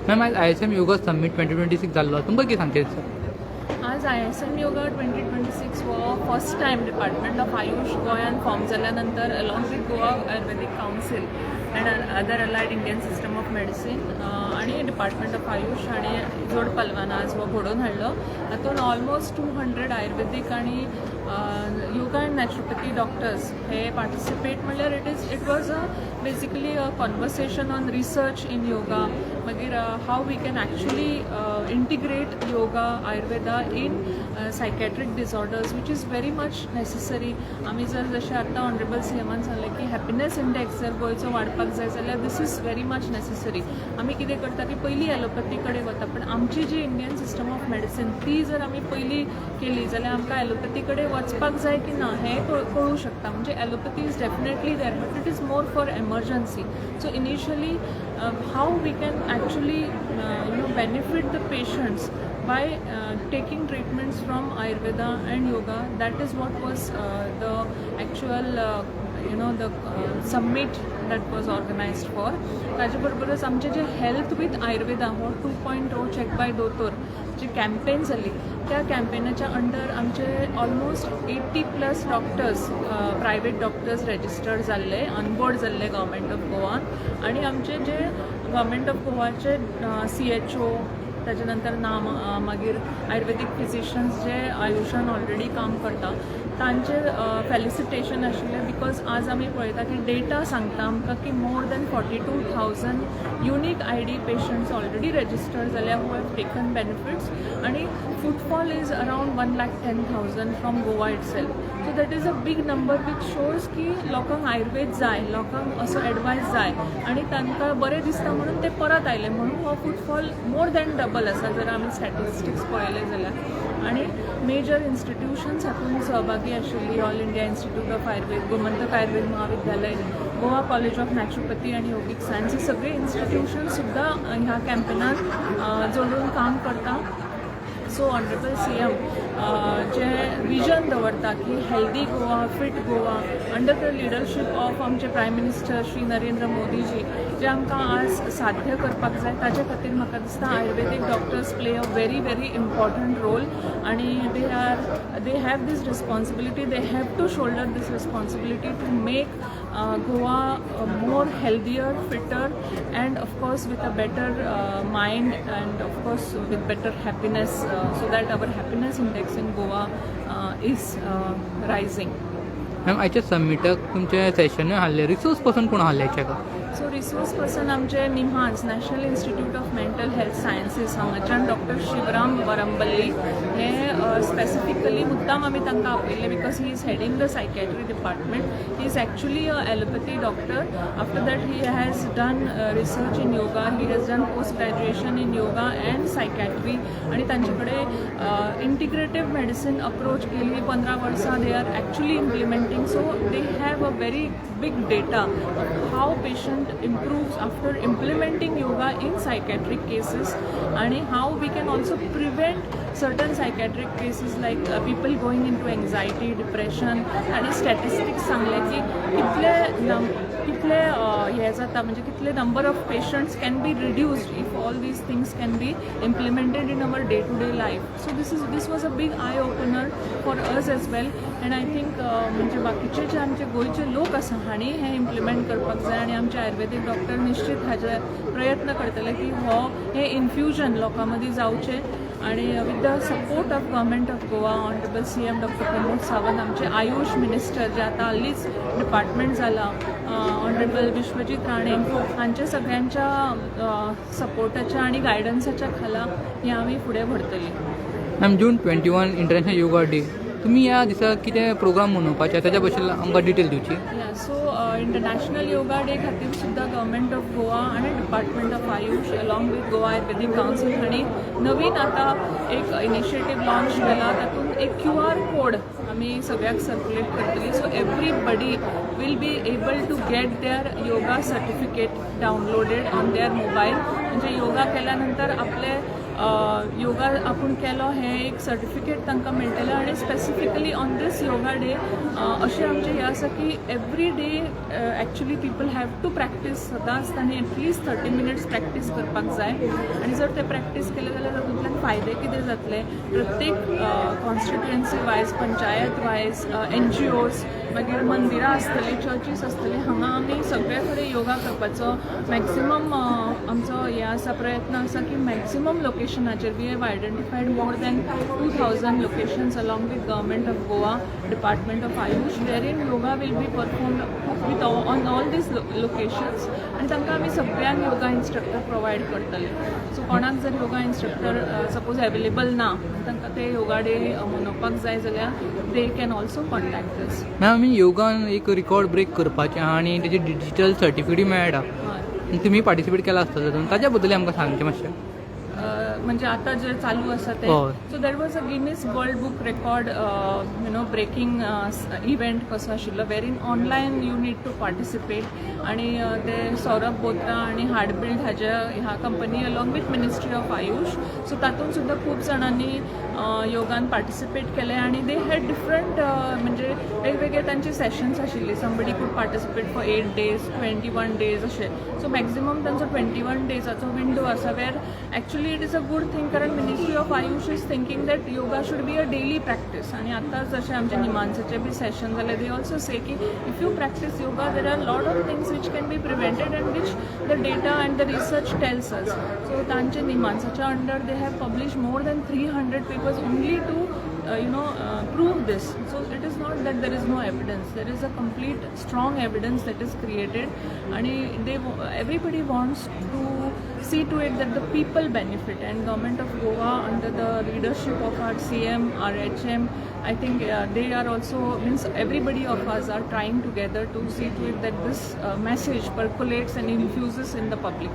Ma'am आज ISM yoga summit 2026 जाल्लो तुमकां कितें सांगचे सर? आज ISM योगा 2026 हो first time department of Ayush गोंयान फॉर्म जाल्या नंतर along with Goa Ayurvedic council and other allied Indian system of medicine आणि डिपार्टमेंट ऑफ आयुष आणि जोड पल्वान आज हो घडोवन हाडलो. हातूंत ऑलमोस्ट 200 आयुर्वेदीक आणि योगा अँड नॅचरोपॅथी डॉक्टर्स हे पार्टिसिपेट म्हणल्यार it was basically a conversation on research in yoga, मागीर how we can actually integrate yoga Ayurveda in psychiatric disorders which is very much necessary. आमी जर जशें आतां ऑनरेबल CMन सांगलें की हॅपिनेस इंडेक्स जर गोंयचो वाडपाक जाय जाल्यार this is very much necessary. आमी कितें करता की पयलीं ॲलोपॅथी कडेन वता, पण आमची जी इंडियन सिस्टम ऑफ मेडिसीन ती जर आमी पयलीं केली जाल्यार आमकां ॲलोपॅथी कडेन वचपाक जाय की ना हें कळूं शकता. म्हणजे allopathy is definitely there, but it is more for emergency. So initially how we can actually benefit the patients by taking treatments from Ayurveda and yoga. That is what was the actual the summit that was organized for. ताजे बरोबरच आमचे जे health with Ayurveda हो 2.0 check bye दोतोर जी campaign जाली त्या कॅम्पेनाच्या under आमचे almost 80+ doctors private doctors registered जाल्ले, ऑनबोर्ड जाल्ले गव्हर्मेंट ऑफ गोवान. आणि आमचे जे गव्हर्मेंट ऑफ गोवाचे CHO ताजे नंतर मागीर आयुर्वेदीक फिजिशन्स जे आयुशान ऑलरेडी काम करता तांचे फेलिसिटेशन आशिल्लें. बिकॉज आज आमी पळयता की डेटा सांगता आमकां की more than 42,000 unique ID patients already registered जाल्या हू हॅव टेकन बेनिफिट्स, आणि footfall is around 110,000 from Goa itself. So that is a big number which shows की लोकांक आयुर्वेद जाय, लोकांक असो एडवायस जाय आणि तांकां बरें दिसता म्हणून ते परत आयले. म्हणून हो फुटफॉल मोर दॅन डबल आसा जर आमी स्टॅटिस्टिक्स पळयले जाल्यार. आणि मेजर इन्स्टिट्यूशन्स हातूंत सहभागी आशिल्ली all India institute of Ayurveda, Gomantak Ayurveda महाविद्यालय, गोवा कॉलेज ऑफ नॅचरोपॅथी आणि योगिक सायन्स, हे सगळे इन्स्टिट्यूशन्स सुद्दां ह्या कॅम्पेनात जोडून काम करता. सो ऑनरेबल CM जे विजन दवरता की healthy Goa, fit Goa under the leadership of आमचे प्रायम मिनिस्टर श्री नरेंद्र मोदीजी, जे आमकां आज साध्य करपाक जाय ताचे खातीर म्हाका दिसता Ayurvedic doctors play a very very important role. आणि they have this responsibility, they have to shoulder this responsibility to make Goa more healthier, fitter, and of course with a better mind, and of course with better happiness, so that our happiness index in Goa is rising. Ma'am आयच्या समिटाक तुमचे session हाडले resource person कोण हाडले हेच्या? So resource person आमचे NIMHANS national institute of mental health sciences हांगाच्यान doctor Shivaram Varambally हे specifically मुद्दाम आमी तांकां आपयल्ले because he is heading the psychiatry department. He is actually a allopathy doctor. After that he has done research in yoga, he has done post graduation in yoga and psychiatry, आणि तांचे कडेन integrative medicine approach गेली 15 वर्सां they are actually implementing. So they have a very big data of how patient improves after implementing yoga in psychiatric cases, and how we can also prevent certain psychiatric cases like people going into anxiety, depression. आणि statistics सांगले की कितले हे जाता, म्हणजे कितले number of patients can be reduced if all these things can be implemented in our day to day life. So this was a big eye opener for us as well. And I think म्हणजे बाकीचे जे आमचे गोंयचे लोक आसा हांणी हें implement करपाक जाय, आणि आमचे आयुर्वेदीक डॉक्टर निश्चित हाजे प्रयत्न करतले की हे इन्फ्युजन लोकां मदीं जावचें. आणि with the support of government of Goa, honourable CM doctor Pramod Sawant, आमचे आयुष मिनिस्टर जे आतां हालींच डिपार्टमेंट जाला, ऑनरेबल विश्वजीत राणे, हांच्या सगळ्यांच्या सपोर्टाच्या आणि गायडन्साच्या खाला हें आमी फुडें व्हरतलीं. मॅम जून 21 इंटरनॅशनल योगा डे, तुम्ही ह्या दिसा कितें प्रोग्राम मनोवपाचे त्याच्या बद्दल आमकां डिटेल दिवची? सो इंटरनॅशनल योगा डे खातीर सुद्दां गव्हर्मेंट ऑफ गोवा आणि department of Ayush along with Goa Ayurvedic council हांणी नवीन आतां एक इनिशिएटीव लॉन्च केला. तातूंत एक QR कोड आमी सगळ्याक सर्क्युलेट करतली. So everybody will be able to get their yoga certificate downloaded on their mobile. म्हणजे योगा केल्यानंतर आपले योगा आपूण केलो हें एक सर्टिफिकेट तांकां मेळटलें आनी specifically on this yoga day अशें आमचें हें आसा की every day actually people have to practice सदांच तांणी एटलिस्ट 30 मिनिट्स प्रॅक्टीस करपाक जाय आनी जर ते प्रॅक्टीस केले जाल्यार तातूंतल्यान फायदे कितें जातले प्रत्येक constituency wise panchayat wise NGOs मागीर मंदिरां आसतलीं चर्चीस आसतले हांगा आमी सगळे कडेन योगा करपाचो मॅक्सिमम आमचो हें आसा प्रयत्न आसा की मॅक्सिमम लोकेशनाचेर we have identified more than 2000 locations along with government of Goa department of AYUSH where in yoga will be performed with on all these locations आनी तांकां आमी सगळ्यांक योगा इन्स्ट्रक्टर प्रोवायड करतले सो कोणाक जर योगा इन्स्ट्रक्टर सपोज अवेलेबल ना तांकां ते योगा डे मनोवपाक जाय जाल्यार they can also contact us. Ma'am आमी योगान एक रिकॉर्ड ब्रेक करपाचें आनी तेजी डिजिटल सर्टिफिकेट मेळटा तुमी पार्टिसिपेट केला आसता तातूंत ताज्या बद्दल आमकां सांगचें मातशें. म्हणजे आता जे चालू आसा ते so that was a Guinness world book record breaking event कसो आशिल्लो वेरीन online you need to participate आनी ते सौरभ बोत्रा आनी हार्टबिल्ड ह्या company along with ministry of AYUSH so तातूंत सुद्दां खूब जाणांनी योगान पार्टिसिपेट केले आनी दे हॅड डिफरंट म्हणजे वेगवेगळे तांचे सेशन्स आशिल्ले somebody could participate for 8 days 21 days अशे सो मॅक्झिमम तांचो 21 days विंडो आसा where actually it is a good thing कारण ministry of AYUSH is thinking that yoga should be a daily practice आनी आतां जशें आमचे निमांसाचे बी सेशन जाले दे ऑल्सो से की if you practice yoga there are lot of things which can be prevented and which the data and the research tells us so तांचे निमांसाच्या under they have publish more than 300 papers only to prove this. So it is not that there is no evidence. There is a complete strong evidence that is created and everybody wants to see to it that the people benefit and government of Goa under the leadership of our CM, our HM, I think they are also means everybody of us are trying together to see to it that this message percolates and infuses in the public.